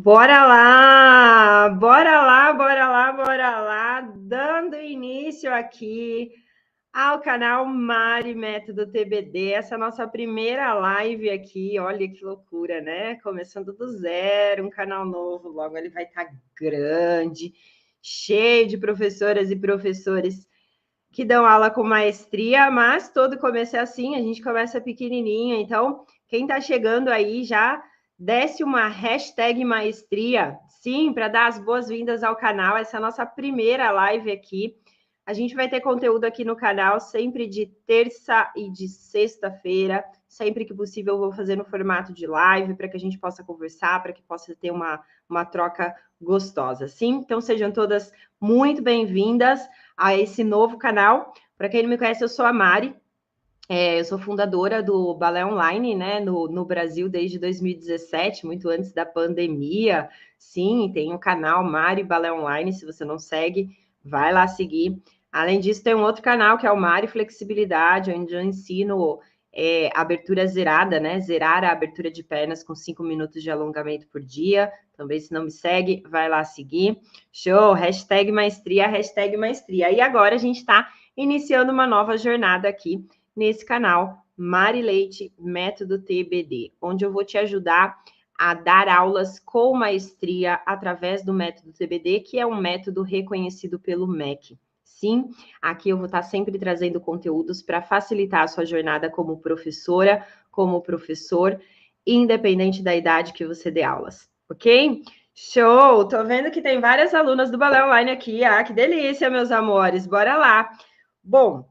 Bora lá, bora lá, bora lá, bora lá, dando início aqui ao canal Mari Método TBD, essa é a nossa primeira live aqui, olha que loucura, né? Começando do zero, um canal novo, logo ele vai estar grande, cheio de professoras e professores que dão aula com maestria, mas todo começo é assim, a gente começa pequenininho, então quem está chegando aí já desce uma hashtag maestria, sim, para dar as boas-vindas ao canal, essa é a nossa primeira live aqui, a gente vai ter conteúdo aqui no canal sempre de terça e de sexta-feira, sempre que possível eu vou fazer no formato de live, para que a gente possa conversar, para que possa ter uma troca gostosa, sim? Então sejam todas muito bem-vindas a esse novo canal. Para quem não me conhece, eu sou a Mari, eu sou fundadora do Balé Online, né, no Brasil desde 2017, muito antes da pandemia. Sim, tem o canal Mari Balé Online, se você não segue, vai lá seguir. Além disso, tem um outro canal que é o Mari Flexibilidade, onde eu ensino abertura zerada, né? Zerar a abertura de pernas com 5 minutos de alongamento por dia. Também, se não me segue, vai lá seguir. Show! Hashtag maestria, hashtag maestria. E agora a gente está iniciando uma nova jornada aqui nesse canal, Mari Leite, Método TBD, onde eu vou te ajudar a dar aulas com maestria através do método TBD, que é um método reconhecido pelo MEC. Sim, aqui eu vou estar sempre trazendo conteúdos para facilitar a sua jornada como professora, como professor, independente da idade que você dê aulas, ok? Show! Tô vendo que tem várias alunas do Balé Online aqui. Ah, que delícia, meus amores. Bora lá. Bom,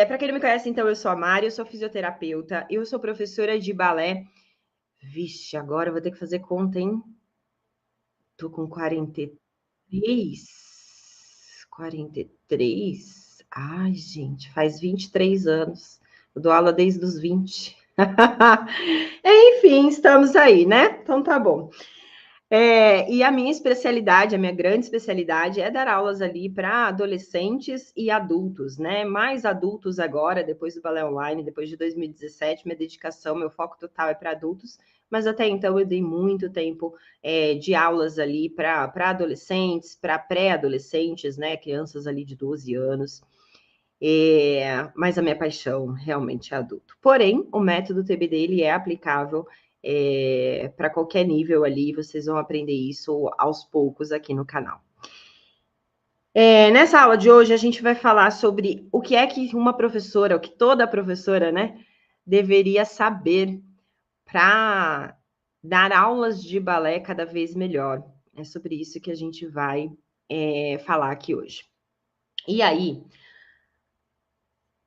para quem não me conhece, então, eu sou a Mari, eu sou fisioterapeuta, eu sou professora de balé. Vixe, agora eu vou ter que fazer conta, hein? Tô com 43. 43? Ai, gente, faz 23 anos. Eu dou aula desde os 20. Enfim, estamos aí, né? Então tá bom. E a minha especialidade, a minha grande especialidade é dar aulas ali para adolescentes e adultos, né? Mais adultos agora, depois do Balé Online, depois de 2017, minha dedicação, meu foco total é para adultos, mas até então eu dei muito tempo de aulas ali para adolescentes, para pré-adolescentes, né? Crianças ali de 12 anos. Mas a minha paixão realmente é adulto. Porém, o método TBD ele é aplicável para qualquer nível ali, vocês vão aprender isso aos poucos aqui no canal. Nessa aula de hoje, a gente vai falar sobre o que é que uma professora, o que toda professora, né, deveria saber para dar aulas de balé cada vez melhor. É sobre isso que a gente vai falar aqui hoje. E aí,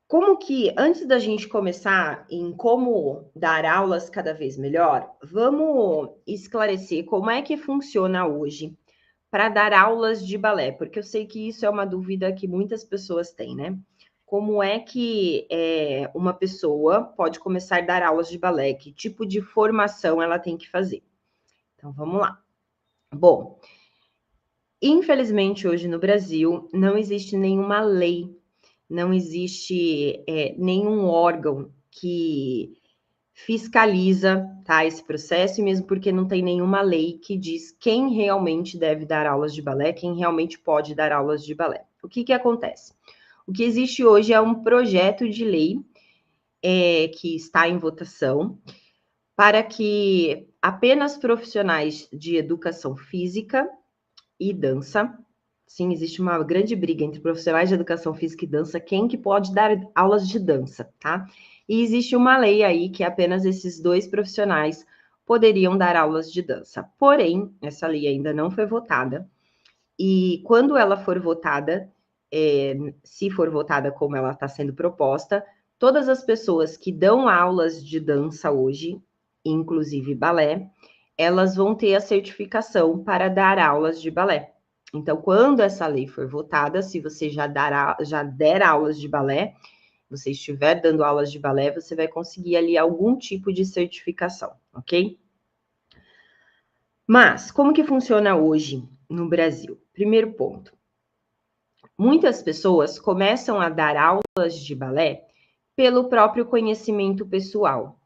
como que, antes da gente começar em como dar aulas cada vez melhor, vamos esclarecer como é que funciona hoje para dar aulas de balé, porque eu sei que isso é uma dúvida que muitas pessoas têm, né? Como é que uma pessoa pode começar a dar aulas de balé? Que tipo de formação ela tem que fazer? Então, vamos lá. Bom, infelizmente, hoje no Brasil, não existe nenhuma lei, não existe nenhum órgão que fiscaliza, tá, esse processo, e mesmo porque não tem nenhuma lei que diz quem realmente deve dar aulas de balé, quem realmente pode dar aulas de balé. O que acontece? O que existe hoje é um projeto de lei que está em votação para que apenas profissionais de educação física e dança. Sim, existe uma grande briga entre profissionais de educação física e dança, quem que pode dar aulas de dança, tá? E existe uma lei aí que apenas esses dois profissionais poderiam dar aulas de dança. Porém, essa lei ainda não foi votada. E quando ela for votada, se for votada como ela está sendo proposta, todas as pessoas que dão aulas de dança hoje, inclusive balé, elas vão ter a certificação para dar aulas de balé. Então, quando essa lei for votada, se você já der aulas de balé, você estiver dando aulas de balé, você vai conseguir ali algum tipo de certificação, ok? Mas, como que funciona hoje no Brasil? Primeiro ponto. Muitas pessoas começam a dar aulas de balé pelo próprio conhecimento pessoal.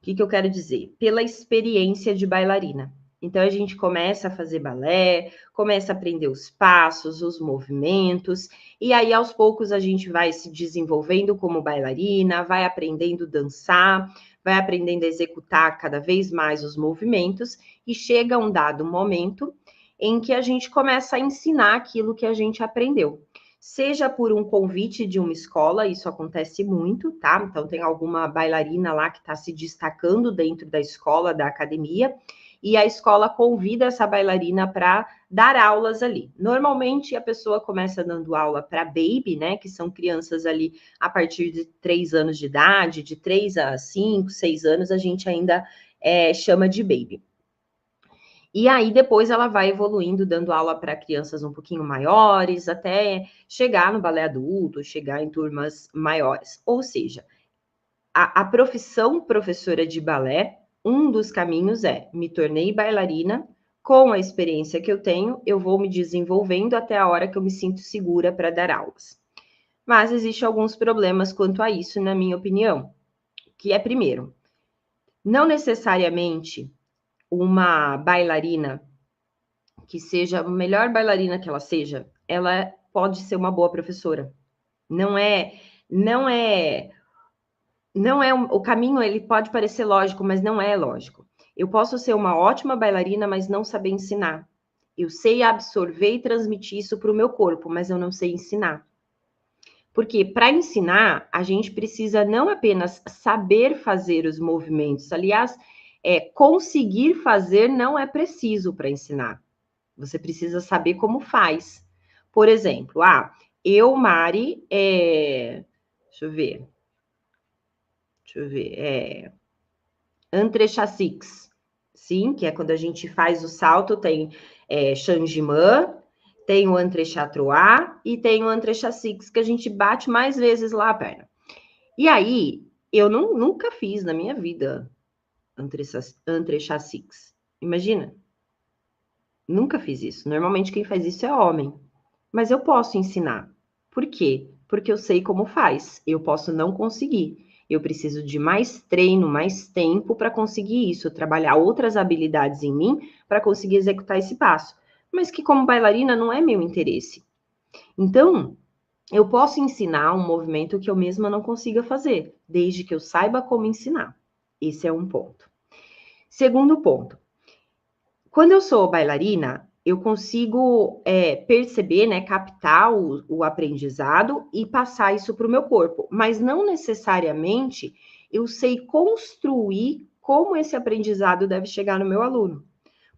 O que eu quero dizer? Pela experiência de bailarina. Então, a gente começa a fazer balé, começa a aprender os passos, os movimentos, e aí, aos poucos, a gente vai se desenvolvendo como bailarina, vai aprendendo a dançar, vai aprendendo a executar cada vez mais os movimentos, e chega um dado momento em que a gente começa a ensinar aquilo que a gente aprendeu. Seja por um convite de uma escola, isso acontece muito, tá? Então, tem alguma bailarina lá que está se destacando dentro da escola, da academia, e a escola convida essa bailarina para dar aulas ali. Normalmente a pessoa começa dando aula para baby, né, que são crianças ali a partir de 3 anos de idade, de 3 a 5, 6 anos, a gente ainda chama de baby. E aí depois ela vai evoluindo, dando aula para crianças um pouquinho maiores, até chegar no balé adulto, chegar em turmas maiores. Ou seja, a profissão professora de balé, um dos caminhos é: me tornei bailarina, com a experiência que eu tenho, eu vou me desenvolvendo até a hora que eu me sinto segura para dar aulas. Mas existem alguns problemas quanto a isso, na minha opinião, que é, primeiro, não necessariamente uma bailarina que seja a melhor bailarina que ela pode ser uma boa professora. Não é, não é não é o caminho, ele pode parecer lógico, mas não é lógico. Eu posso ser uma ótima bailarina, mas não saber ensinar. Eu sei absorver e transmitir isso para o meu corpo, mas eu não sei ensinar. Porque para ensinar, a gente precisa não apenas saber fazer os movimentos. Aliás, conseguir fazer não é preciso para ensinar. Você precisa saber como faz. Por exemplo, eu, Mari, deixa eu ver, Entrechassix, sim, que é quando a gente faz o salto, tem Changeman, tem o Entrechatrois e tem o Entrechassix, que a gente bate mais vezes lá a perna. E aí, eu nunca fiz na minha vida Entrechassix. Imagina, nunca fiz isso. Normalmente quem faz isso é homem. Mas eu posso ensinar. Por quê? Porque eu sei como faz. Eu posso não conseguir. Eu preciso de mais treino, mais tempo para conseguir isso, trabalhar outras habilidades em mim para conseguir executar esse passo. Mas que, como bailarina, não é meu interesse. Então, eu posso ensinar um movimento que eu mesma não consiga fazer, desde que eu saiba como ensinar. Esse é um ponto. Segundo ponto, quando eu sou bailarina, eu consigo perceber, né, captar o aprendizado e passar isso para o meu corpo, mas não necessariamente eu sei construir como esse aprendizado deve chegar no meu aluno.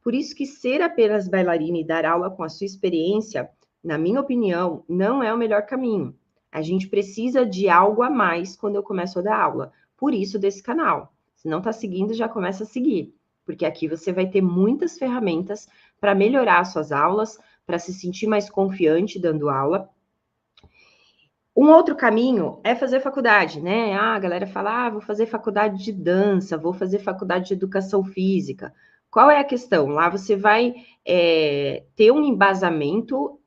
Por isso que ser apenas bailarina e dar aula com a sua experiência, na minha opinião, não é o melhor caminho. A gente precisa de algo a mais quando eu começo a dar aula. Por isso desse canal. Se não está seguindo, já começa a seguir, porque aqui você vai ter muitas ferramentas para melhorar suas aulas, para se sentir mais confiante dando aula. Um outro caminho é fazer faculdade, né? A galera fala, vou fazer faculdade de dança, vou fazer faculdade de educação física. Qual é a questão? Lá você vai ter um embasamento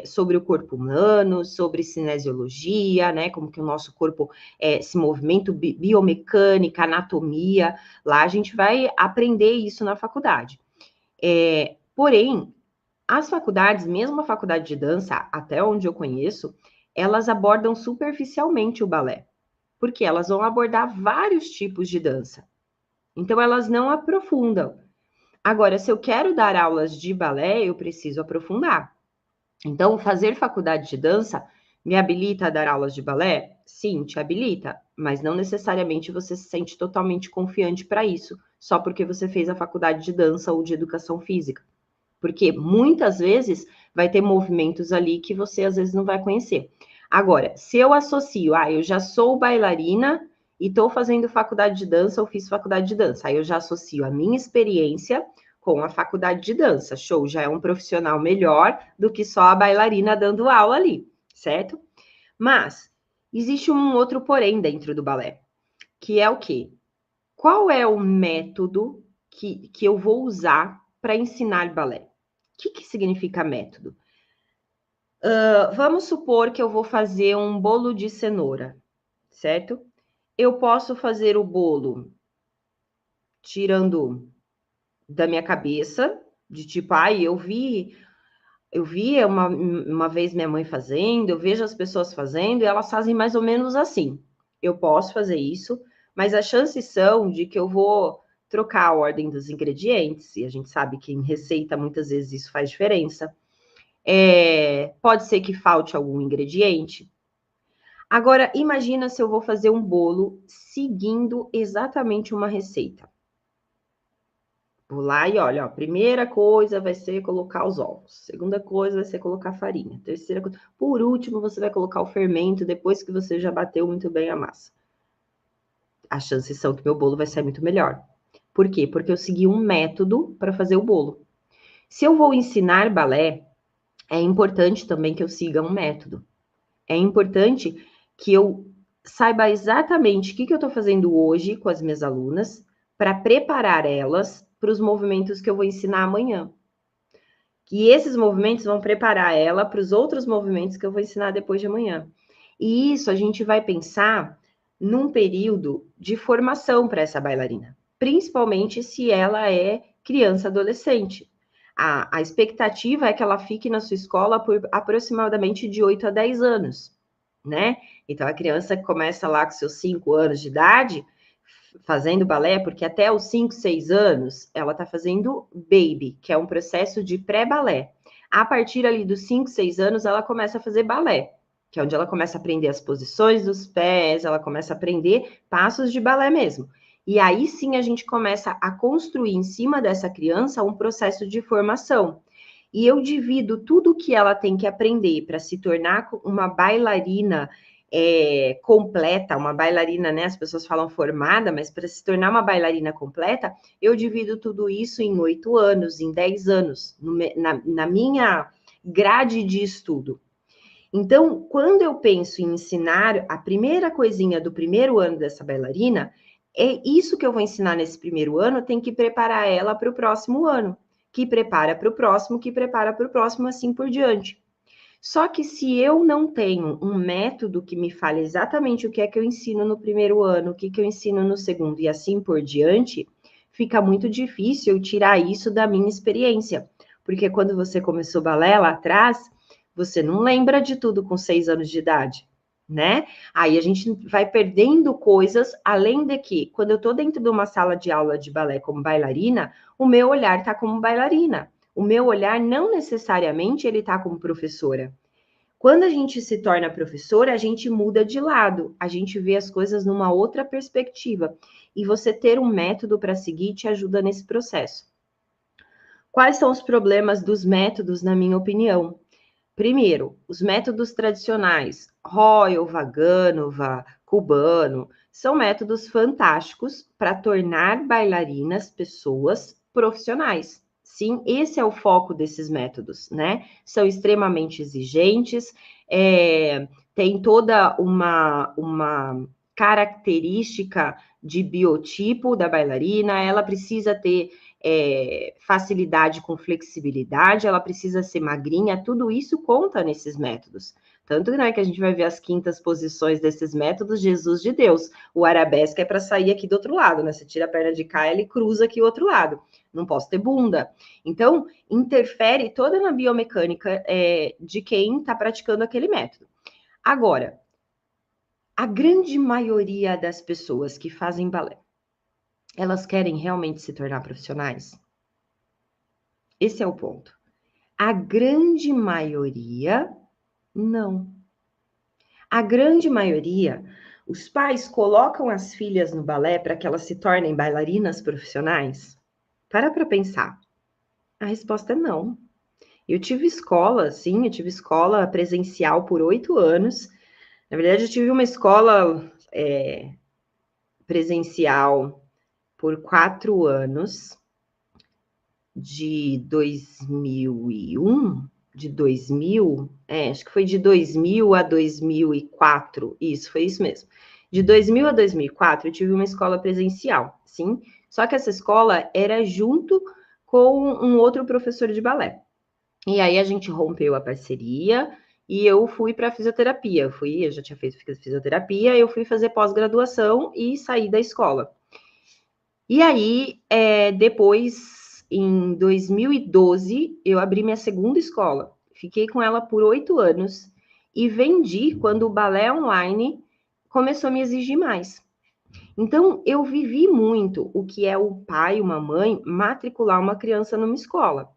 sobre o corpo humano, sobre cinesiologia, né? Como que o nosso corpo se movimenta, biomecânica, anatomia. Lá a gente vai aprender isso na faculdade. Porém, as faculdades, mesmo a faculdade de dança, até onde eu conheço, elas abordam superficialmente o balé, porque elas vão abordar vários tipos de dança. Então, elas não aprofundam. Agora, se eu quero dar aulas de balé, eu preciso aprofundar. Então, fazer faculdade de dança me habilita a dar aulas de balé? Sim, te habilita, mas não necessariamente você se sente totalmente confiante para isso, só porque você fez a faculdade de dança ou de educação física. Porque muitas vezes vai ter movimentos ali que você às vezes não vai conhecer. Agora, se eu associo, eu já sou bailarina e estou fazendo faculdade de dança ou fiz faculdade de dança, aí eu já associo a minha experiência com a faculdade de dança. Show, já é um profissional melhor do que só a bailarina dando aula ali, certo? Mas existe um outro porém dentro do balé, que é o quê? Qual é o método que eu vou usar para ensinar balé? O que significa método? Vamos supor que eu vou fazer um bolo de cenoura, certo? Eu posso fazer o bolo tirando da minha cabeça, de tipo, eu vi uma vez minha mãe fazendo, eu vejo as pessoas fazendo e elas fazem mais ou menos assim. Eu posso fazer isso, mas as chances são de que eu vou trocar a ordem dos ingredientes, e a gente sabe que em receita muitas vezes isso faz diferença. Pode ser que falte algum ingrediente. Agora, imagina se eu vou fazer um bolo seguindo exatamente uma receita. Vou lá e olha, ó, primeira coisa vai ser colocar os ovos. Segunda coisa vai ser colocar farinha. Terceira coisa, por último, você vai colocar o fermento depois que você já bateu muito bem a massa. As chances são que meu bolo vai sair muito melhor. Por quê? Porque eu segui um método para fazer o bolo. Se eu vou ensinar balé, é importante também que eu siga um método. É importante que eu saiba exatamente o que eu estou fazendo hoje com as minhas alunas para preparar elas para os movimentos que eu vou ensinar amanhã. Que esses movimentos vão preparar ela para os outros movimentos que eu vou ensinar depois de amanhã. E isso a gente vai pensar num período de formação para essa bailarina, principalmente se ela é criança adolescente. A expectativa é que ela fique na sua escola por aproximadamente de 8 a 10 anos, né? Então, a criança começa lá com seus 5 anos de idade, fazendo balé, porque até os 5, 6 anos, ela está fazendo baby, que é um processo de pré-balé. A partir ali dos 5, 6 anos, ela começa a fazer balé, que é onde ela começa a aprender as posições dos pés, ela começa a aprender passos de balé mesmo. E aí sim a gente começa a construir em cima dessa criança um processo de formação. E eu divido tudo que ela tem que aprender para se tornar uma bailarina completa, uma bailarina, né? As pessoas falam formada, mas para se tornar uma bailarina completa, eu divido tudo isso em 8 anos, em 10 anos, na minha grade de estudo. Então, quando eu penso em ensinar a primeira coisinha do primeiro ano dessa bailarina, é isso que eu vou ensinar nesse primeiro ano, tem que preparar ela para o próximo ano, que prepara para o próximo, que prepara para o próximo, assim por diante. Só que se eu não tenho um método que me fale exatamente o que é que eu ensino no primeiro ano, o que eu ensino no segundo e assim por diante, fica muito difícil eu tirar isso da minha experiência. Porque quando você começou balé lá atrás, você não lembra de tudo com 6 anos de idade, né? Aí a gente vai perdendo coisas, além de que, quando eu estou dentro de uma sala de aula de balé como bailarina, o meu olhar está como bailarina. O meu olhar não necessariamente ele está como professora. Quando a gente se torna professora, a gente muda de lado, a gente vê as coisas numa outra perspectiva. E você ter um método para seguir te ajuda nesse processo. Quais são os problemas dos métodos, na minha opinião? Primeiro, os métodos tradicionais, Royal, Vaganova, Cubano, são métodos fantásticos para tornar bailarinas pessoas profissionais. Sim, esse é o foco desses métodos, né? São extremamente exigentes, tem toda uma característica de biotipo da bailarina, ela precisa ter facilidade com flexibilidade, ela precisa ser magrinha, tudo isso conta nesses métodos. Tanto né, que a gente vai ver as quintas posições desses métodos, Jesus de Deus. O arabesque é para sair aqui do outro lado, né? Você tira a perna de cá, ele cruza aqui o outro lado. Não posso ter bunda. Então, interfere toda na biomecânica de quem está praticando aquele método. Agora, a grande maioria das pessoas que fazem balé, elas querem realmente se tornar profissionais? Esse é o ponto. A grande maioria, não. A grande maioria, os pais colocam as filhas no balé para que elas se tornem bailarinas profissionais? Para pensar. A resposta é não. Eu tive escola, sim, eu tive escola presencial por 8 anos. Na verdade, eu tive uma escola presencial por 4 anos, de 2001, de 2000, acho que foi de 2000 a 2004, isso, foi isso mesmo. De 2000 a 2004, eu tive uma escola presencial, sim, só que essa escola era junto com um outro professor de balé. E aí a gente rompeu a parceria e eu fui para fisioterapia. Eu já tinha feito fisioterapia, eu fui fazer pós-graduação e saí da escola. E aí, depois em 2012, eu abri minha segunda escola. Fiquei com ela por 8 anos e vendi quando o balé online começou a me exigir mais. Então, eu vivi muito o que é o pai, uma mãe, matricular uma criança numa escola.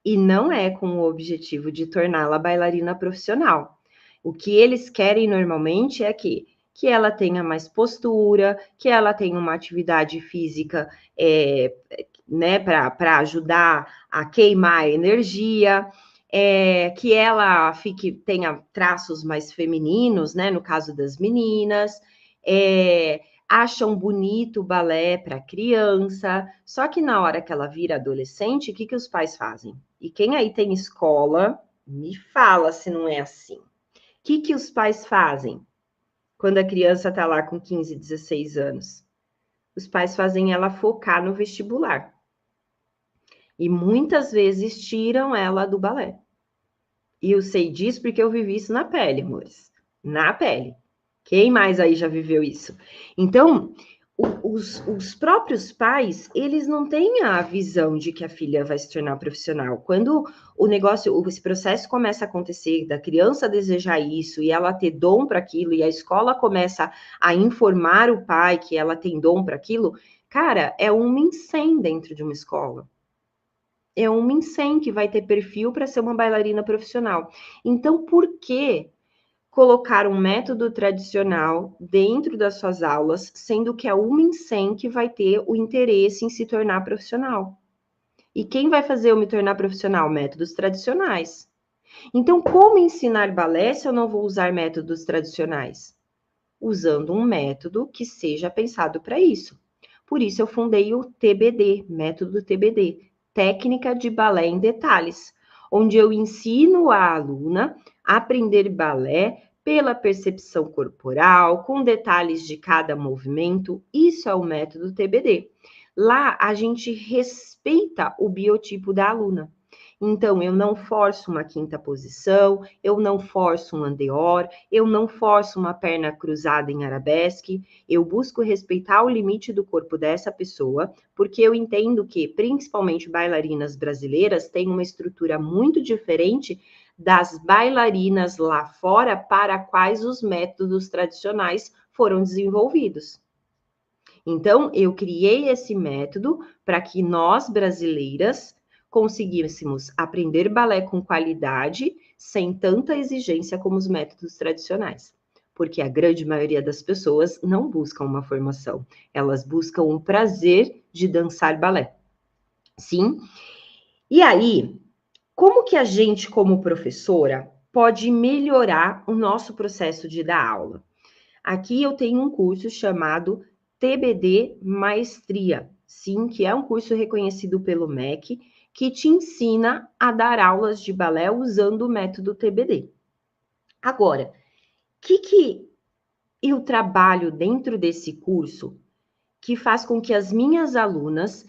E não é com o objetivo de torná-la bailarina profissional. O que eles querem normalmente é que ela tenha mais postura, que ela tenha uma atividade física né, para ajudar a queimar a energia, que ela tenha traços mais femininos, né, no caso das meninas, acham bonito o balé para criança, só que na hora que ela vira adolescente, o que os pais fazem? E quem aí tem escola, me fala se não é assim. O que os pais fazem quando a criança está lá com 15, 16 anos? Os pais fazem ela focar no vestibular. E muitas vezes tiram ela do balé. E eu sei disso porque eu vivi isso na pele, amores. Na pele. Quem mais aí já viveu isso? Então, os próprios pais, eles não têm a visão de que a filha vai se tornar profissional. Quando esse processo começa a acontecer, da criança desejar isso e ela ter dom para aquilo, e a escola começa a informar o pai que ela tem dom para aquilo, cara, é uma incêndio dentro de uma escola. É uma incêndio que vai ter perfil para ser uma bailarina profissional. Então, por que colocar um método tradicional dentro das suas aulas, sendo que é uma incêndio que vai ter o interesse em se tornar profissional? E quem vai fazer eu me tornar profissional? Métodos tradicionais. Então, como ensinar balé se eu não vou usar métodos tradicionais? Usando um método que seja pensado para isso. Por isso eu fundei o TBD, método TBD, Técnica de Balé em Detalhes, onde eu ensino a aluna a aprender balé pela percepção corporal, com detalhes de cada movimento. Isso é o método TBD. Lá a gente respeita o biotipo da aluna. Então, eu não forço uma quinta posição, eu não forço um andeor, eu não forço uma perna cruzada em arabesque, eu busco respeitar o limite do corpo dessa pessoa, porque eu entendo que, principalmente bailarinas brasileiras, têm uma estrutura muito diferente das bailarinas lá fora para quais os métodos tradicionais foram desenvolvidos. Então, eu criei esse método para que nós, brasileiras, conseguíssemos aprender balé com qualidade, sem tanta exigência como os métodos tradicionais. Porque a grande maioria das pessoas não buscam uma formação, elas buscam o prazer de dançar balé. Sim? E aí, como que a gente, como professora, pode melhorar o nosso processo de dar aula? Aqui eu tenho um curso chamado TBD Maestria, sim, que é um curso reconhecido pelo MEC, que te ensina a dar aulas de balé usando o método TBD. Agora, o que eu trabalho dentro desse curso que faz com que as minhas alunas,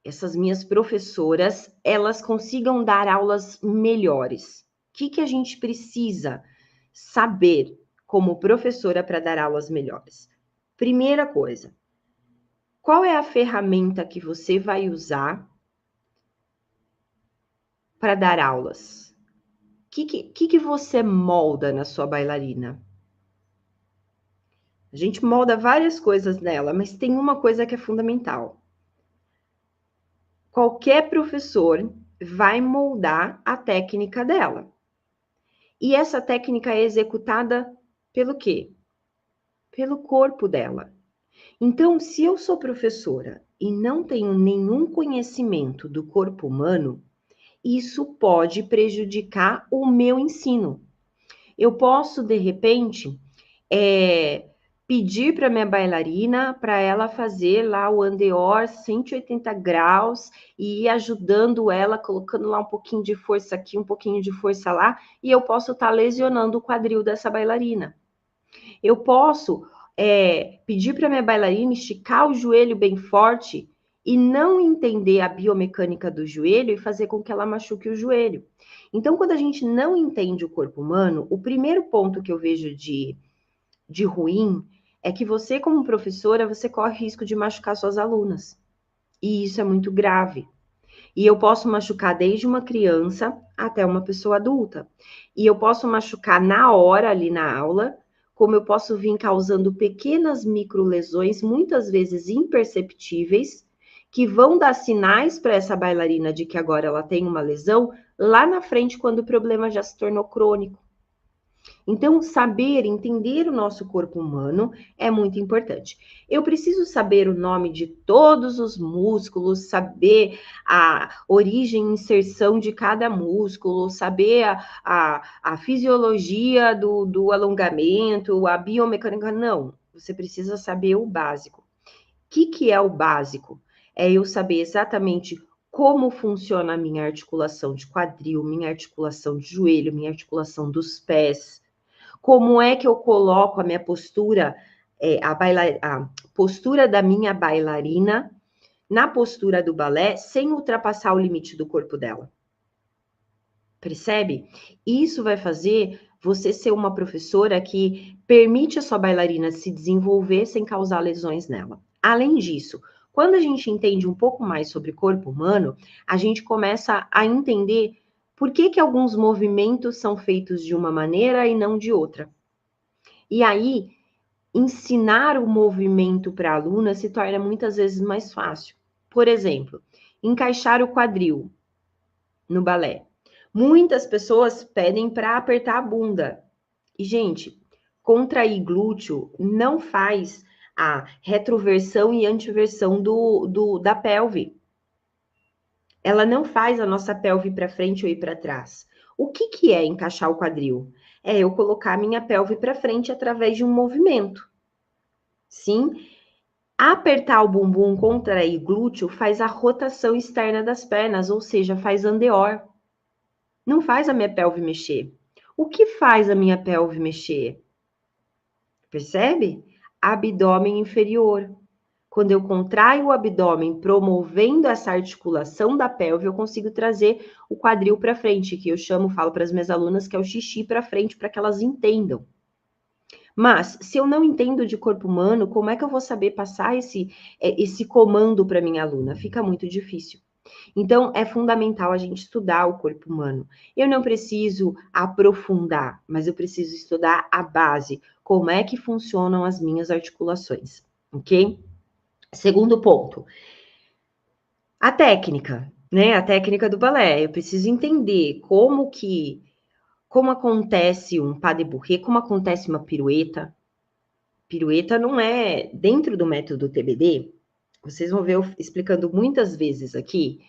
essas minhas professoras, elas consigam dar aulas melhores? O que a gente precisa saber como professora para dar aulas melhores? Primeira coisa, qual é a ferramenta que você vai usar para dar aulas? O que você molda na sua bailarina? A gente molda várias coisas nela, mas tem uma coisa que é fundamental. Qualquer professor vai moldar a técnica dela. E essa técnica é executada pelo quê? Pelo corpo dela. Então, se eu sou professora e não tenho nenhum conhecimento do corpo humano, isso pode prejudicar o meu ensino. Eu posso, de repente, pedir para minha bailarina para ela fazer lá o andeor 180 graus e ir ajudando ela, colocando lá um pouquinho de força aqui, um pouquinho de força lá, e eu posso estar lesionando o quadril dessa bailarina. Eu posso pedir para minha bailarina esticar o joelho bem forte e não entender a biomecânica do joelho e fazer com que ela machuque o joelho. Então, quando a gente não entende o corpo humano, o primeiro ponto que eu vejo de ruim é que você, como professora, você corre risco de machucar suas alunas. E isso é muito grave. E eu posso machucar desde uma criança até uma pessoa adulta. E eu posso machucar na hora ali na aula, como eu posso vir causando pequenas microlesões, muitas vezes imperceptíveis, que vão dar sinais para essa bailarina de que agora ela tem uma lesão lá na frente, quando o problema já se tornou crônico. Então, saber, entender o nosso corpo humano é muito importante. Eu preciso saber o nome de todos os músculos, saber a origem e inserção de cada músculo, saber a fisiologia do alongamento, a biomecânica. Não, você precisa saber o básico. O que é o básico? É eu saber exatamente como funciona a minha articulação de quadril, minha articulação de joelho, minha articulação dos pés. Como é que eu coloco a minha postura, a postura da minha bailarina na postura do balé sem ultrapassar o limite do corpo dela? Percebe? Isso vai fazer você ser uma professora que permite a sua bailarina se desenvolver sem causar lesões nela. Além disso, quando a gente entende um pouco mais sobre corpo humano, a gente começa a entender por que alguns movimentos são feitos de uma maneira e não de outra. E aí, ensinar o movimento para a aluna se torna muitas vezes mais fácil. Por exemplo, encaixar o quadril no balé. Muitas pessoas pedem para apertar a bunda. E, gente, contrair glúteo não faz a retroversão e antiversão da pelve. Ela não faz a nossa pelve para frente ou ir para trás. O que é encaixar o quadril? É eu colocar a minha pelve para frente através de um movimento. Sim, apertar o bumbum, contrair glúteo, faz a rotação externa das pernas, ou seja, faz andeor. Não faz a minha pelve mexer. O que faz a minha pelve mexer? Percebe? Abdômen inferior. Quando eu contraio o abdômen, promovendo essa articulação da pelve, eu consigo trazer o quadril para frente, que eu falo para as minhas alunas que é o xixi para frente, para que elas entendam. Mas, se eu não entendo de corpo humano, como é que eu vou saber passar esse comando para minha aluna? Fica muito difícil. Então, é fundamental a gente estudar o corpo humano. Eu não preciso aprofundar, mas eu preciso estudar a base, como é que funcionam as minhas articulações, ok? Segundo ponto, a técnica, né? A técnica do balé. Eu preciso entender como acontece um pas de bourrée, como acontece uma pirueta. Pirueta não é dentro do método TBD. Vocês vão ver eu explicando muitas vezes aqui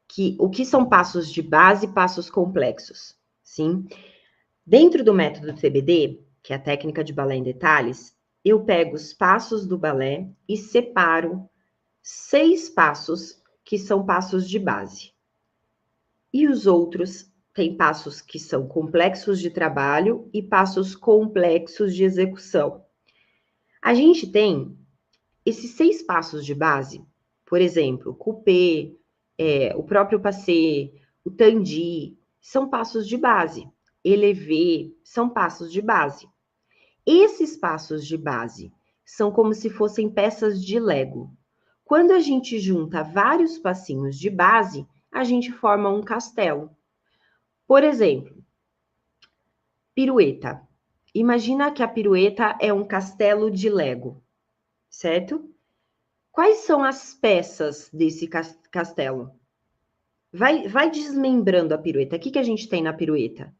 que o que são passos de base e passos complexos, sim? Dentro do método TBD, que é a técnica de balé em detalhes, eu pego os passos do balé e separo 6 passos que são passos de base. E os outros têm passos que são complexos de trabalho e passos complexos de execução. A gente tem esses 6 passos de base, por exemplo, coupé, o próprio passé, o tandi, são passos de base. Élevé, são passos de base. Esses passos de base são como se fossem peças de Lego. Quando a gente junta vários passinhos de base, a gente forma um castelo. Por exemplo, pirueta. Imagina que a pirueta é um castelo de Lego, certo? Quais são as peças desse castelo? Vai desmembrando a pirueta. O que a gente tem na pirueta?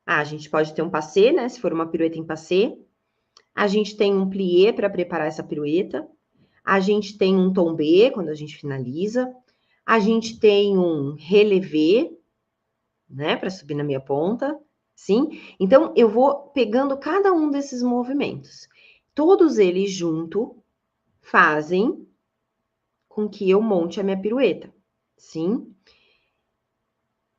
A gente pode ter um passé, né? Se for uma pirueta em passé. A gente tem um plié para preparar essa pirueta. A gente tem um tombé, quando a gente finaliza. A gente tem um relevé, né? Para subir na minha ponta. Sim? Então, eu vou pegando cada um desses movimentos. Todos eles juntos fazem com que eu monte a minha pirueta. Sim?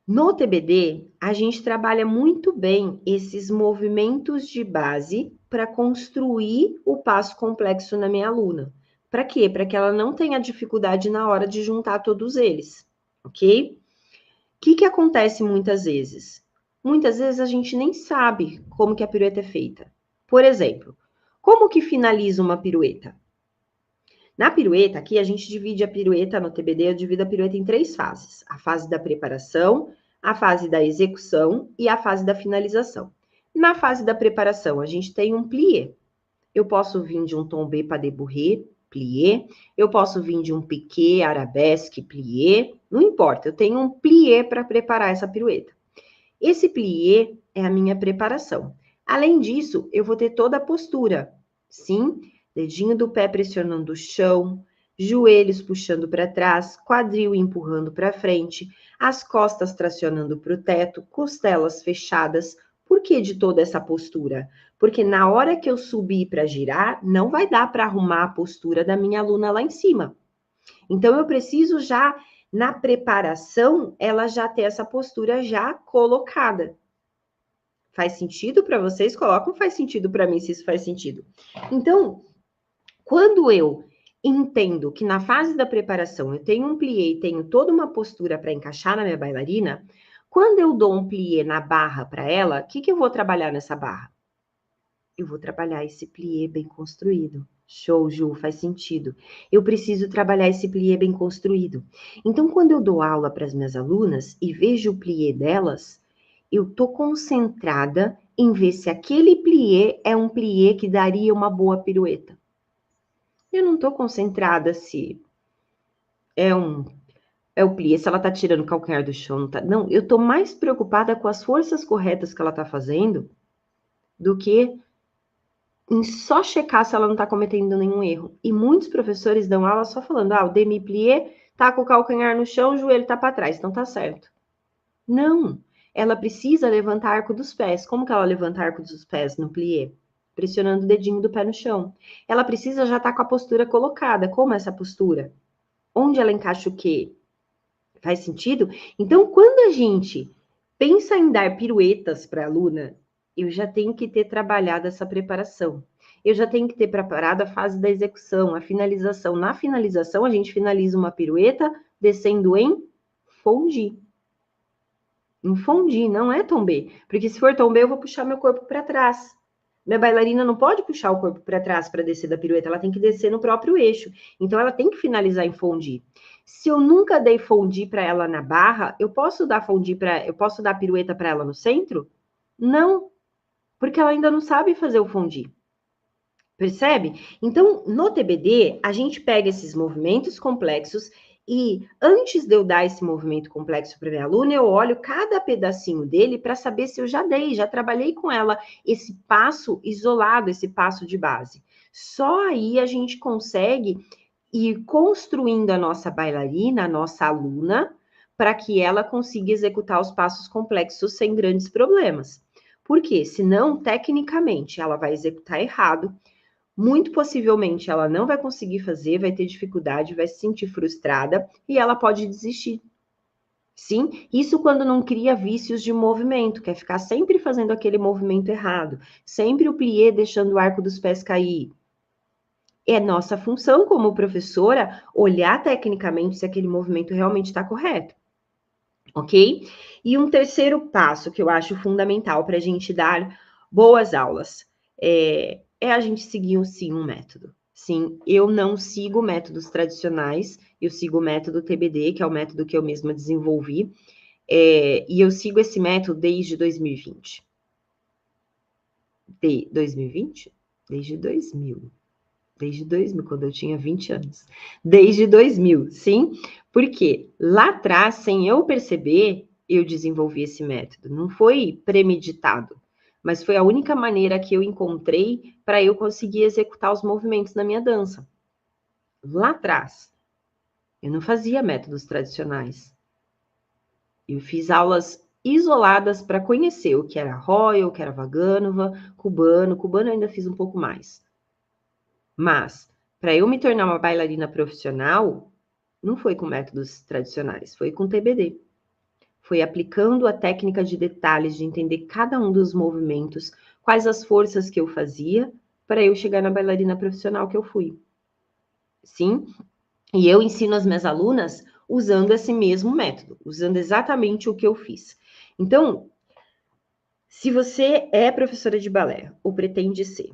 No TBD, a gente trabalha muito bem esses movimentos de base para construir o passo complexo na minha aluna. Para quê? Para que ela não tenha dificuldade na hora de juntar todos eles, ok? O que acontece muitas vezes? Muitas vezes a gente nem sabe como que a pirueta é feita. Por exemplo, como que finaliza uma pirueta? Na pirueta, aqui a gente divide a pirueta no TBD, eu divido a pirueta em 3 fases. A fase da preparação, a fase da execução e a fase da finalização. Na fase da preparação, a gente tem um plié. Eu posso vir de um tombé pas de bourrée, plié. Eu posso vir de um piqué, arabesque, plié. Não importa, eu tenho um plié para preparar essa pirueta. Esse plié é a minha preparação. Além disso, eu vou ter toda a postura. Sim, dedinho do pé pressionando o chão, joelhos puxando para trás, quadril empurrando para frente, as costas tracionando para o teto, costelas fechadas. Por que de toda essa postura? Porque na hora que eu subir para girar, não vai dar para arrumar a postura da minha aluna lá em cima. Então, eu preciso já, na preparação, ela já ter essa postura já colocada. Faz sentido para vocês? Colocam, faz sentido para mim, se isso faz sentido. Então, quando eu entendo que na fase da preparação eu tenho um plié e tenho toda uma postura para encaixar na minha bailarina, quando eu dou um plié na barra para ela, o que eu vou trabalhar nessa barra? Eu vou trabalhar esse plié bem construído. Show, Ju, faz sentido. Eu preciso trabalhar esse plié bem construído. Então, quando eu dou aula para as minhas alunas e vejo o plié delas, eu tô concentrada em ver se aquele plié é um plié que daria uma boa pirueta. Eu não tô concentrada se é o plié, se ela tá tirando o calcanhar do chão, não tá. Não, eu tô mais preocupada com as forças corretas que ela tá fazendo do que em só checar se ela não tá cometendo nenhum erro. E muitos professores dão aula só falando, o demi-plié tá com o calcanhar no chão, o joelho tá para trás, então tá certo. Não, ela precisa levantar arco dos pés. Como que ela levanta arco dos pés no plié? Pressionando o dedinho do pé no chão. Ela precisa já estar com a postura colocada. Como é essa postura? Onde ela encaixa o quê? Faz sentido? Então, quando a gente pensa em dar piruetas para a aluna, eu já tenho que ter trabalhado essa preparação. Eu já tenho que ter preparado a fase da execução, a finalização. Na finalização, a gente finaliza uma pirueta descendo em fondue. Em fondue, não é tombé. Porque se for tombé, eu vou puxar meu corpo para trás. Minha bailarina não pode puxar o corpo para trás para descer da pirueta, ela tem que descer no próprio eixo. Então, ela tem que finalizar em fondue. Se eu nunca dei fondue para ela na barra, eu posso dar pirueta para ela no centro? Não, porque ela ainda não sabe fazer o fondue. Percebe? Então, no TBD, a gente pega esses movimentos complexos e antes de eu dar esse movimento complexo para minha aluna, eu olho cada pedacinho dele para saber se eu já trabalhei com ela esse passo isolado, esse passo de base. Só aí a gente consegue ir construindo a nossa bailarina, a nossa aluna, para que ela consiga executar os passos complexos sem grandes problemas. Por quê? Senão, tecnicamente, ela vai executar errado. Muito possivelmente ela não vai conseguir fazer, vai ter dificuldade, vai se sentir frustrada e ela pode desistir. Sim, isso quando não cria vícios de movimento, quer ficar sempre fazendo aquele movimento errado, sempre o plié deixando o arco dos pés cair. É nossa função como professora olhar tecnicamente se aquele movimento realmente está correto. Ok? E um terceiro passo que eu acho fundamental para a gente dar boas aulas é a gente seguir sim um método. Sim, eu não sigo métodos tradicionais, eu sigo o método TBD, que é o método que eu mesma desenvolvi, e eu sigo esse método desde 2020. De 2020? Desde 2000. Desde 2000, quando eu tinha 20 anos. Desde 2000, sim? Porque lá atrás, sem eu perceber, eu desenvolvi esse método. Não foi premeditado, mas foi a única maneira que eu encontrei para eu conseguir executar os movimentos na minha dança. Lá atrás, eu não fazia métodos tradicionais. Eu fiz aulas isoladas para conhecer o que era Royal, o que era Vaganova, cubano. Cubano eu ainda fiz um pouco mais. Mas, para eu me tornar uma bailarina profissional, não foi com métodos tradicionais, foi com TBD. Foi aplicando a técnica de detalhes, de entender cada um dos movimentos, quais as forças que eu fazia, para eu chegar na bailarina profissional que eu fui. Sim? E eu ensino as minhas alunas usando esse mesmo método, usando exatamente o que eu fiz. Então, se você é professora de balé ou pretende ser,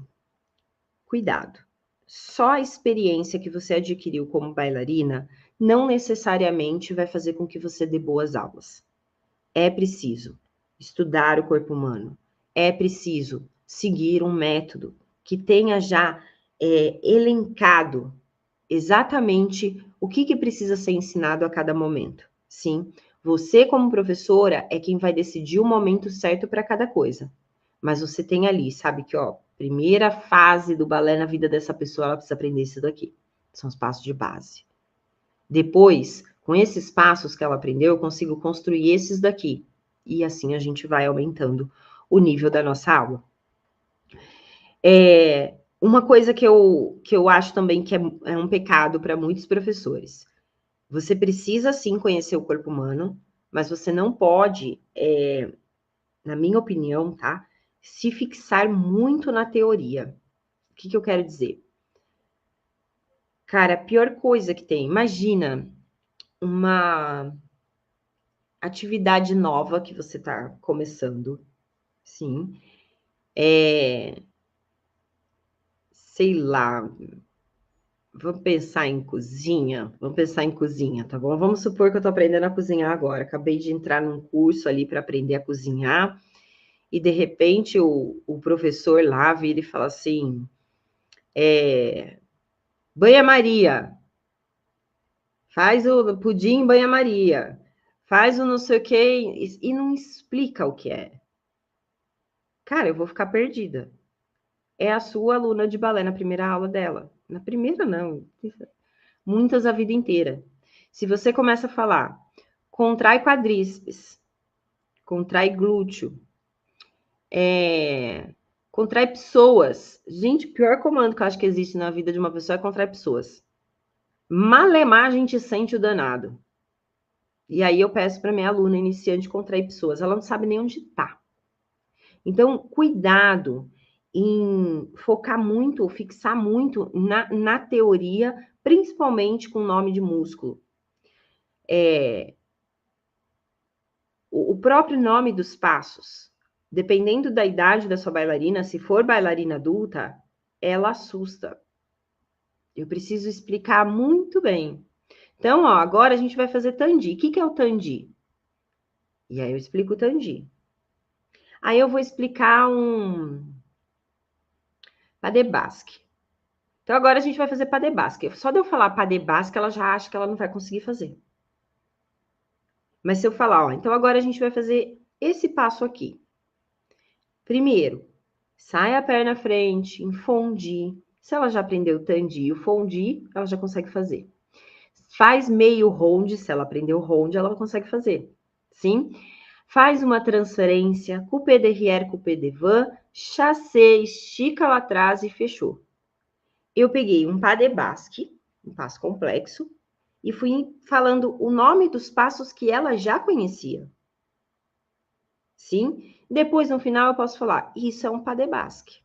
cuidado. só a experiência que você adquiriu como bailarina não necessariamente vai fazer com que você dê boas aulas. É preciso estudar o corpo humano, é preciso seguir um método que tenha já elencado exatamente o que precisa ser ensinado a cada momento. Sim, você como professora é quem vai decidir o momento certo para cada coisa. Mas você tem ali, sabe que, ó, primeira fase do balé na vida dessa pessoa, ela precisa aprender isso daqui. São os passos de base. Depois, com esses passos que ela aprendeu, eu consigo construir esses daqui. E assim a gente vai aumentando o nível da nossa aula. Uma coisa que eu acho também que é um pecado para muitos professores. Você precisa, sim, conhecer o corpo humano, mas você não pode, na minha opinião, tá? Se fixar muito na teoria. O que eu quero dizer? Cara, a pior coisa que tem, imagina uma atividade nova que você está começando, sim, sei lá, vamos pensar em cozinha, tá bom? Vamos supor que eu tô aprendendo a cozinhar agora, acabei de entrar num curso ali para aprender a cozinhar, e de repente o professor lá vira e fala assim, banha-maria, faz o pudim banha-maria, faz o não sei o que, e não explica o que é. Cara, eu vou ficar perdida. É a sua aluna de balé na primeira aula dela. Na primeira, não. Muitas a vida inteira. Se você começa a falar, contrai quadríceps, contrai glúteo, contrai psoas. Gente, o pior comando que eu acho que existe na vida de uma pessoa é contrai psoas. Malemar a gente sente o danado. E aí eu peço para minha aluna iniciante contrair psoas. Ela não sabe nem onde está. Então, cuidado em focar muito, ou fixar muito na teoria, principalmente com nome de músculo. O próprio nome dos passos, dependendo da idade da sua bailarina, se for bailarina adulta, ela assusta. Eu preciso explicar muito bem. Então, ó, agora a gente vai fazer tandi. O que é o tandi? E aí eu explico o tandi. Aí eu vou explicar um pas de basque. Então, agora a gente vai fazer pas de basque. Só de eu falar pas de basque, ela já acha que ela não vai conseguir fazer. Mas se eu falar, ó, então agora a gente vai fazer esse passo aqui. Primeiro, sai a perna à frente, em fondue. Se ela já aprendeu o tandi e o fondue, ela já consegue fazer. Faz meio ronde, se ela aprendeu ronde, ela consegue fazer. Sim? Faz uma transferência, coupé derrière, coupé devant, chassé, estica lá atrás e fechou. Eu peguei um pas de basque, um passo complexo, e fui falando o nome dos passos que ela já conhecia. Sim? Depois, no final, eu posso falar, isso é um pas de basque.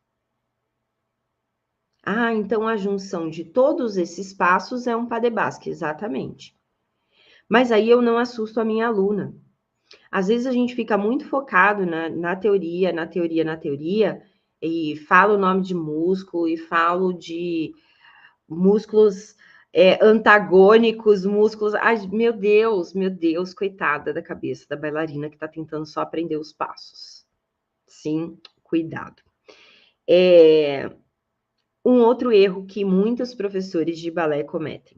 Ah, então a junção de todos esses passos é um pas de basque, exatamente. Mas aí eu não assusto a minha aluna. Às vezes a gente fica muito focado na teoria, e fala o nome de músculo, e falo de músculos antagônicos, músculos... Ai, meu Deus, coitada da cabeça da bailarina que está tentando só aprender os passos. Sim, cuidado. Um outro erro que muitos professores de balé cometem: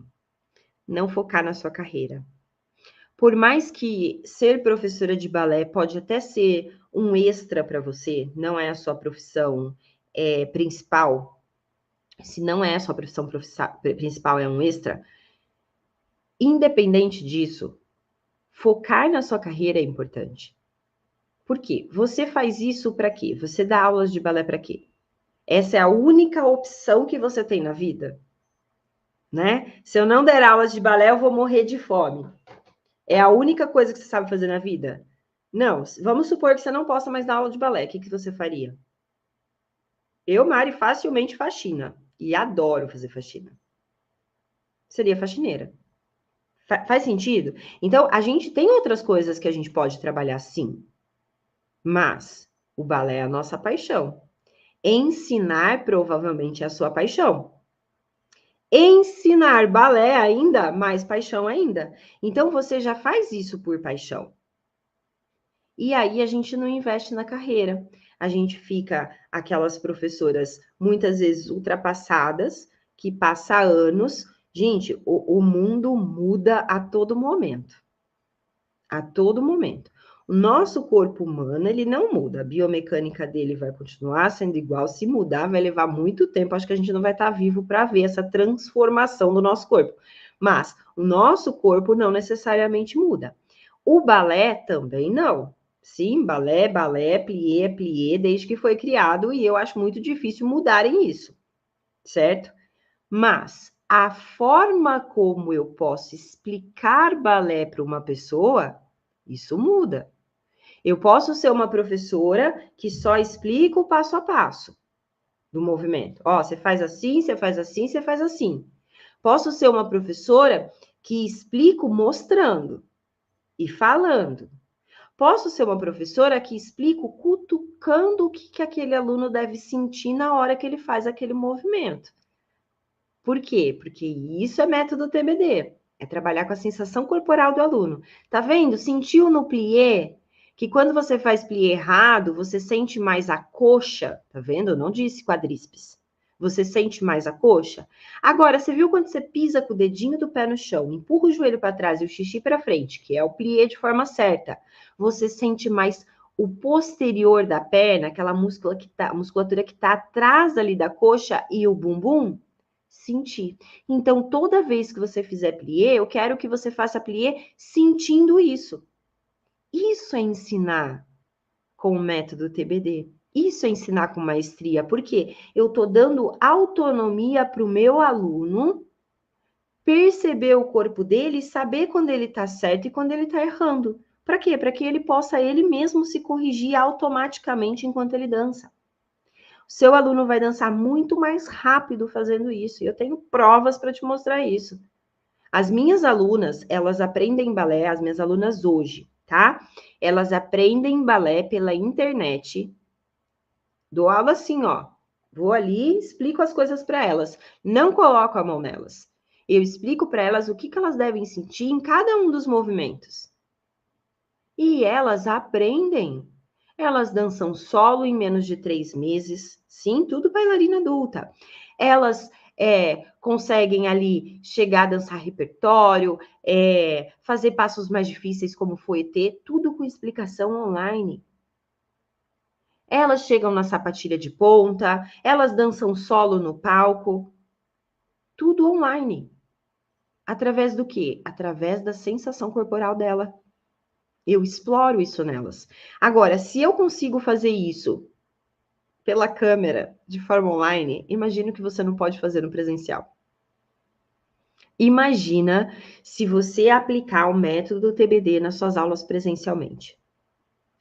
não focar na sua carreira. Por mais que ser professora de balé pode até ser um extra para você, não é a sua profissão principal, se não é a sua profissão principal, é um extra, independente disso, focar na sua carreira é importante. Por quê? Você faz isso para quê? Você dá aulas de balé para quê? Essa é a única opção que você tem na vida? Né? Se eu não der aulas de balé, eu vou morrer de fome. É a única coisa que você sabe fazer na vida? Não. Vamos supor que você não possa mais dar aula de balé. O que você faria? Eu, Mari, facilmente faxina. E adoro fazer faxina. Seria faxineira. Faz sentido? Então, a gente tem outras coisas que a gente pode trabalhar, sim. Mas o balé é a nossa paixão. Ensinar provavelmente é a sua paixão. Ensinar balé ainda, mais paixão ainda. Então, você já faz isso por paixão. E aí, a gente não investe na carreira. A gente fica aquelas professoras, muitas vezes ultrapassadas, que passa anos. Gente, o mundo muda a todo momento. A todo momento. O nosso corpo humano, ele não muda. A biomecânica dele vai continuar sendo igual. Se mudar, vai levar muito tempo. Acho que a gente não vai estar vivo para ver essa transformação do nosso corpo. Mas o nosso corpo não necessariamente muda. O balé também não. Sim, balé, balé, plié, plié, desde que foi criado. E eu acho muito difícil mudarem isso, certo? Mas a forma como eu posso explicar balé para uma pessoa, isso muda. Eu posso ser uma professora que só explica o passo a passo do movimento. Ó, você faz assim, você faz assim, você faz assim. Posso ser uma professora que explico mostrando e falando. Posso ser uma professora que explico cutucando o que aquele aluno deve sentir na hora que ele faz aquele movimento. Por quê? Porque isso é método TBD. É trabalhar com a sensação corporal do aluno. Tá vendo? Sentiu no plié que quando você faz plié errado, você sente mais a coxa. Tá vendo? Eu não disse quadríceps. Você sente mais a coxa? Agora, você viu quando você pisa com o dedinho do pé no chão, empurra o joelho para trás e o xixi para frente, que é o plié de forma certa. Você sente mais o posterior da perna, aquela musculatura que tá atrás ali da coxa e o bumbum? Sentir. Então, toda vez que você fizer plié, eu quero que você faça plié sentindo isso. Isso é ensinar com o método TBD. Isso é ensinar com maestria, porque eu estou dando autonomia para o meu aluno perceber o corpo dele e saber quando ele está certo e quando ele está errando. Para quê? Para que ele possa ele mesmo se corrigir automaticamente enquanto ele dança. O seu aluno vai dançar muito mais rápido fazendo isso. E eu tenho provas para te mostrar isso. As minhas alunas, elas aprendem balé, as minhas alunas hoje, tá? Elas aprendem balé pela internet. Dou aula assim, ó. Vou ali, explico as coisas para elas. Não coloco a mão nelas. Eu explico para elas o que elas devem sentir em cada um dos movimentos. E elas aprendem. Elas dançam solo em menos de 3 meses. Sim, tudo bailarina adulta. Elas conseguem ali chegar a dançar repertório, fazer passos mais difíceis como Fouetté, tudo com explicação online. Elas chegam na sapatilha de ponta, elas dançam solo no palco, tudo online. Através do quê? Através da sensação corporal dela. Eu exploro isso nelas. Agora, se eu consigo fazer isso pela câmera, de forma online, imagino que você não pode fazer no presencial. Imagina se você aplicar o método do TBD nas suas aulas presencialmente.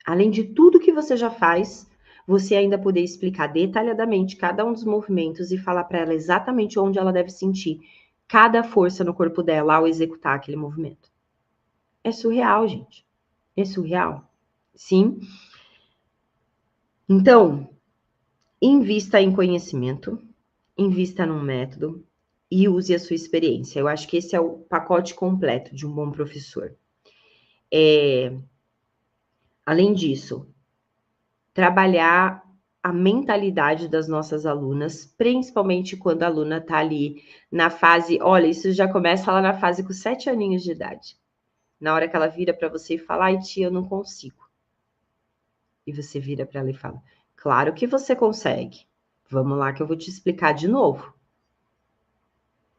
Além de tudo que você já faz, você ainda poder explicar detalhadamente cada um dos movimentos e falar para ela exatamente onde ela deve sentir cada força no corpo dela ao executar aquele movimento. É surreal, gente. É surreal. Sim. Então, invista em conhecimento, invista num método e use a sua experiência. Eu acho que esse é o pacote completo de um bom professor. Além disso, trabalhar a mentalidade das nossas alunas, principalmente quando a aluna está ali na fase... Olha, isso já começa lá na fase com 7 aninhos de idade. Na hora que ela vira para você e fala, ai tia, eu não consigo. E você vira para ela e fala, claro que você consegue. Vamos lá que eu vou te explicar de novo.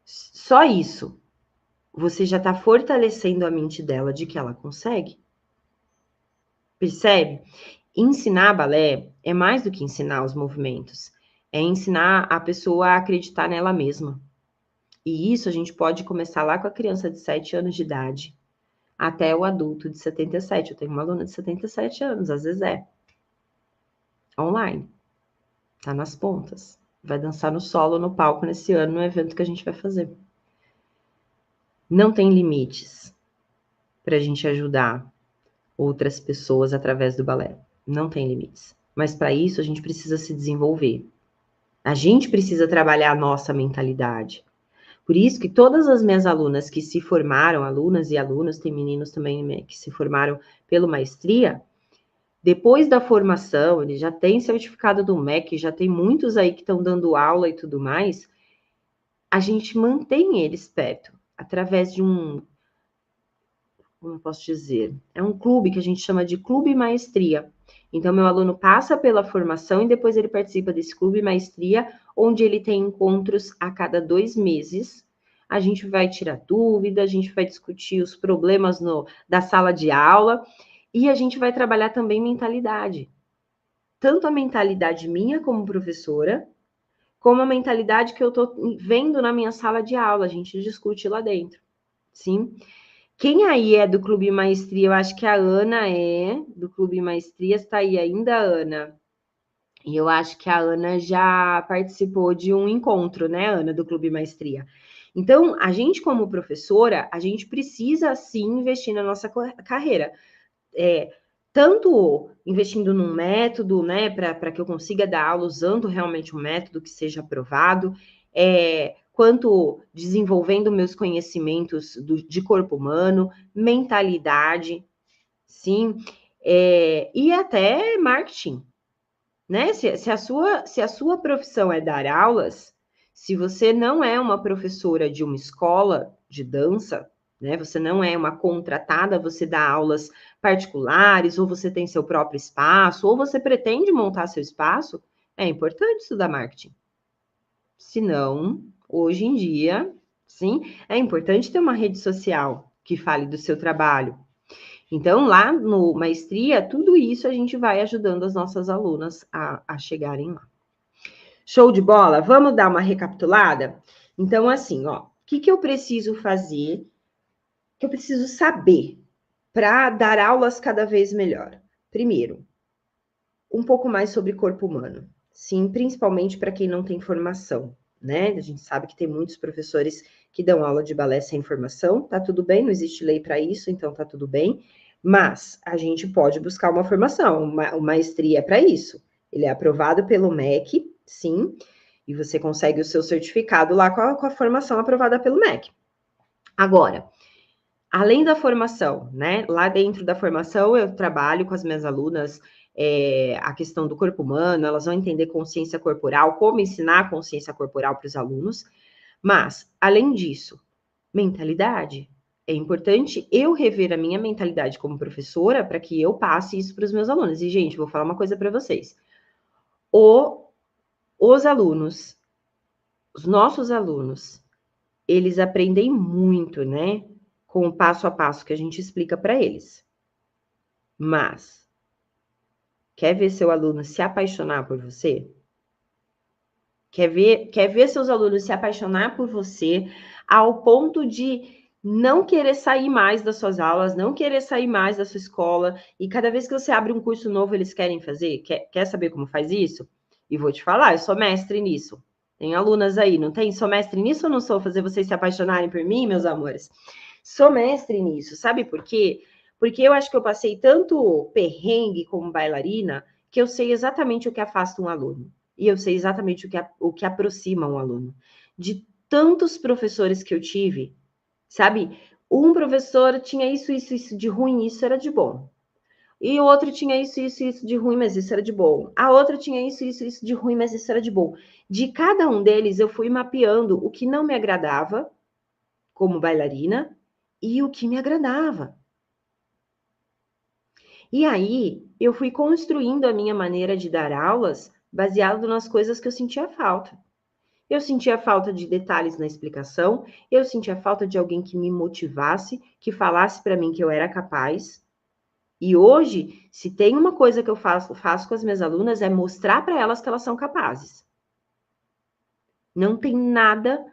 Só isso. Você já está fortalecendo a mente dela de que ela consegue. Percebe? Ensinar balé é mais do que ensinar os movimentos. É ensinar a pessoa a acreditar nela mesma. E isso a gente pode começar lá com a criança de 7 anos de idade até o adulto de 77. Eu tenho uma aluna de 77 anos, às vezes online. Tá nas pontas. Vai dançar no solo, no palco, nesse ano, no evento que a gente vai fazer. Não tem limites para a gente ajudar outras pessoas através do balé. Não tem limites. Mas para isso a gente precisa se desenvolver. A gente precisa trabalhar a nossa mentalidade. Por isso que todas as minhas alunas que se formaram, alunas e alunos, tem meninos também, né, que se formaram pelo maestria, depois da formação, ele já tem certificado do MEC, já tem muitos aí que estão dando aula e tudo mais, a gente mantém eles perto, através de como eu posso dizer, é um clube que a gente chama de Clube Maestria. Então, meu aluno passa pela formação e depois ele participa desse Clube Maestria, onde ele tem encontros a cada 2 meses. A gente vai tirar dúvida, a gente vai discutir os problemas da sala de aula e a gente vai trabalhar também mentalidade. Tanto a mentalidade minha como professora, como a mentalidade que eu estou vendo na minha sala de aula. A gente discute lá dentro, sim? Quem aí é do Clube Maestria? Eu acho que a Ana é do Clube Maestria. Está aí ainda, Ana? E eu acho que a Ana já participou de um encontro, né, Ana, do Clube Maestria. Então, a gente, como professora, a gente precisa, sim, investir na nossa carreira. Tanto investindo num método, né, para que eu consiga dar aula usando realmente um método que seja aprovado, quanto desenvolvendo meus conhecimentos de corpo humano, mentalidade, sim, e até marketing, né? Se a sua profissão é dar aulas, se você não é uma professora de uma escola de dança, né? Você não é uma contratada, você dá aulas particulares, ou você tem seu próprio espaço, ou você pretende montar seu espaço, é importante estudar marketing. Senão, hoje em dia, sim, é importante ter uma rede social que fale do seu trabalho. Então, lá no Maestria, tudo isso a gente vai ajudando as nossas alunas a chegarem lá. Show de bola? Vamos dar uma recapitulada? Então, assim, ó, o que eu preciso fazer, o que eu preciso saber para dar aulas cada vez melhor? Primeiro, um pouco mais sobre corpo humano. Sim, principalmente para quem não tem formação, né? A gente sabe que tem muitos professores que dão aula de balé sem formação, tá tudo bem, não existe lei para isso, então tá tudo bem. Mas a gente pode buscar uma formação, uma maestria para isso. Ele é aprovado pelo MEC, sim, e você consegue o seu certificado lá com a formação aprovada pelo MEC. Agora, além da formação, né? Lá dentro da formação, eu trabalho com as minhas alunas a questão do corpo humano, elas vão entender consciência corporal, como ensinar a consciência corporal para os alunos. Mas, além disso, mentalidade. É importante eu rever a minha mentalidade como professora para que eu passe isso para os meus alunos. E, gente, vou falar uma coisa para vocês. Os alunos, os nossos alunos, eles aprendem muito, né? Com o passo a passo que a gente explica para eles. Mas, quer ver seu aluno se apaixonar por você? Quer ver seus alunos se apaixonar por você ao ponto de não querer sair mais das suas aulas, não querer sair mais da sua escola, e cada vez que você abre um curso novo, eles querem fazer? Quer saber como faz isso? E vou te falar, eu sou mestre nisso. Tem alunas aí, não tem? Sou mestre nisso ou não sou? Fazer vocês se apaixonarem por mim, meus amores? Sou mestre nisso, sabe por quê? Porque eu acho que eu passei tanto perrengue como bailarina que eu sei exatamente o que afasta um aluno. E eu sei exatamente o que aproxima um aluno. De tantos professores que eu tive, sabe? Um professor tinha isso de ruim, isso era de bom. E o outro tinha isso de ruim, mas isso era de bom. A outra tinha isso de ruim, mas isso era de bom. De cada um deles, eu fui mapeando o que não me agradava como bailarina e o que me agradava. E aí, eu fui construindo a minha maneira de dar aulas baseado nas coisas que eu sentia falta. Eu sentia falta de detalhes na explicação, eu sentia falta de alguém que me motivasse, que falasse para mim que eu era capaz. E hoje, se tem uma coisa que eu faço com as minhas alunas, é mostrar para elas que elas são capazes. Não tem nada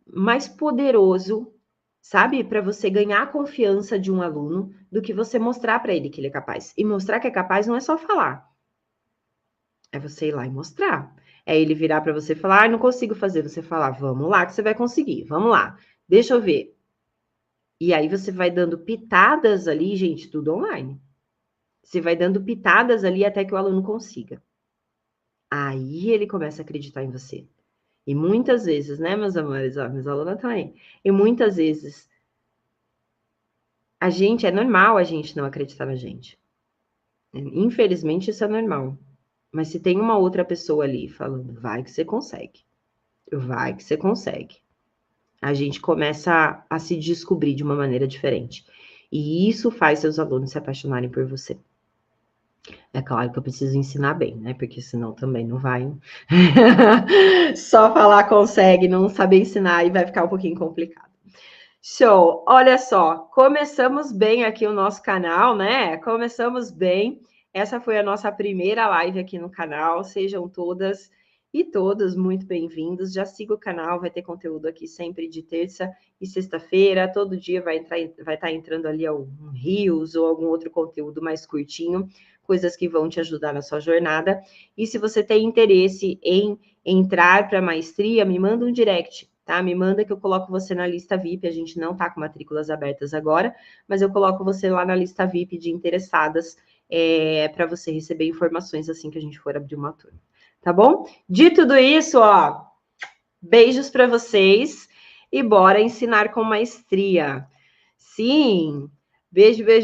mais poderoso, sabe, para você ganhar a confiança de um aluno do que você mostrar para ele que ele é capaz. E mostrar que é capaz não é só falar, é você ir lá e mostrar. É ele virar para você e falar, não consigo fazer. Você falar, vamos lá que você vai conseguir, vamos lá, deixa eu ver. E aí você vai dando pitadas ali, gente, tudo online. Você vai dando pitadas ali até que o aluno consiga. Aí ele começa a acreditar em você. E muitas vezes, né, meus amores? Ó, meus alunos também. E muitas vezes, é normal a gente não acreditar na gente. Infelizmente, isso é normal. Mas se tem uma outra pessoa ali falando, vai que você consegue. Vai que você consegue. A gente começa a se descobrir de uma maneira diferente. E isso faz seus alunos se apaixonarem por você. É claro que eu preciso ensinar bem, né? Porque senão também não vai. Só falar consegue, não saber ensinar e vai ficar um pouquinho complicado. Show! Olha só, começamos bem aqui o nosso canal, né? Começamos bem. Essa foi a nossa primeira live aqui no canal. Sejam todas e todos muito bem-vindos. Já siga o canal, vai ter conteúdo aqui sempre de terça e sexta-feira. Todo dia vai estar entrando ali um Reels ou algum outro conteúdo mais curtinho, coisas que vão te ajudar na sua jornada. E se você tem interesse em entrar para a maestria, me manda um direct. Tá? Me manda que eu coloco você na lista VIP. A gente não tá com matrículas abertas agora, mas eu coloco você lá na lista VIP de interessadas para você receber informações assim que a gente for abrir uma turma. Tá bom? De tudo isso, ó, beijos para vocês e bora ensinar com maestria. Sim, beijo, beijo.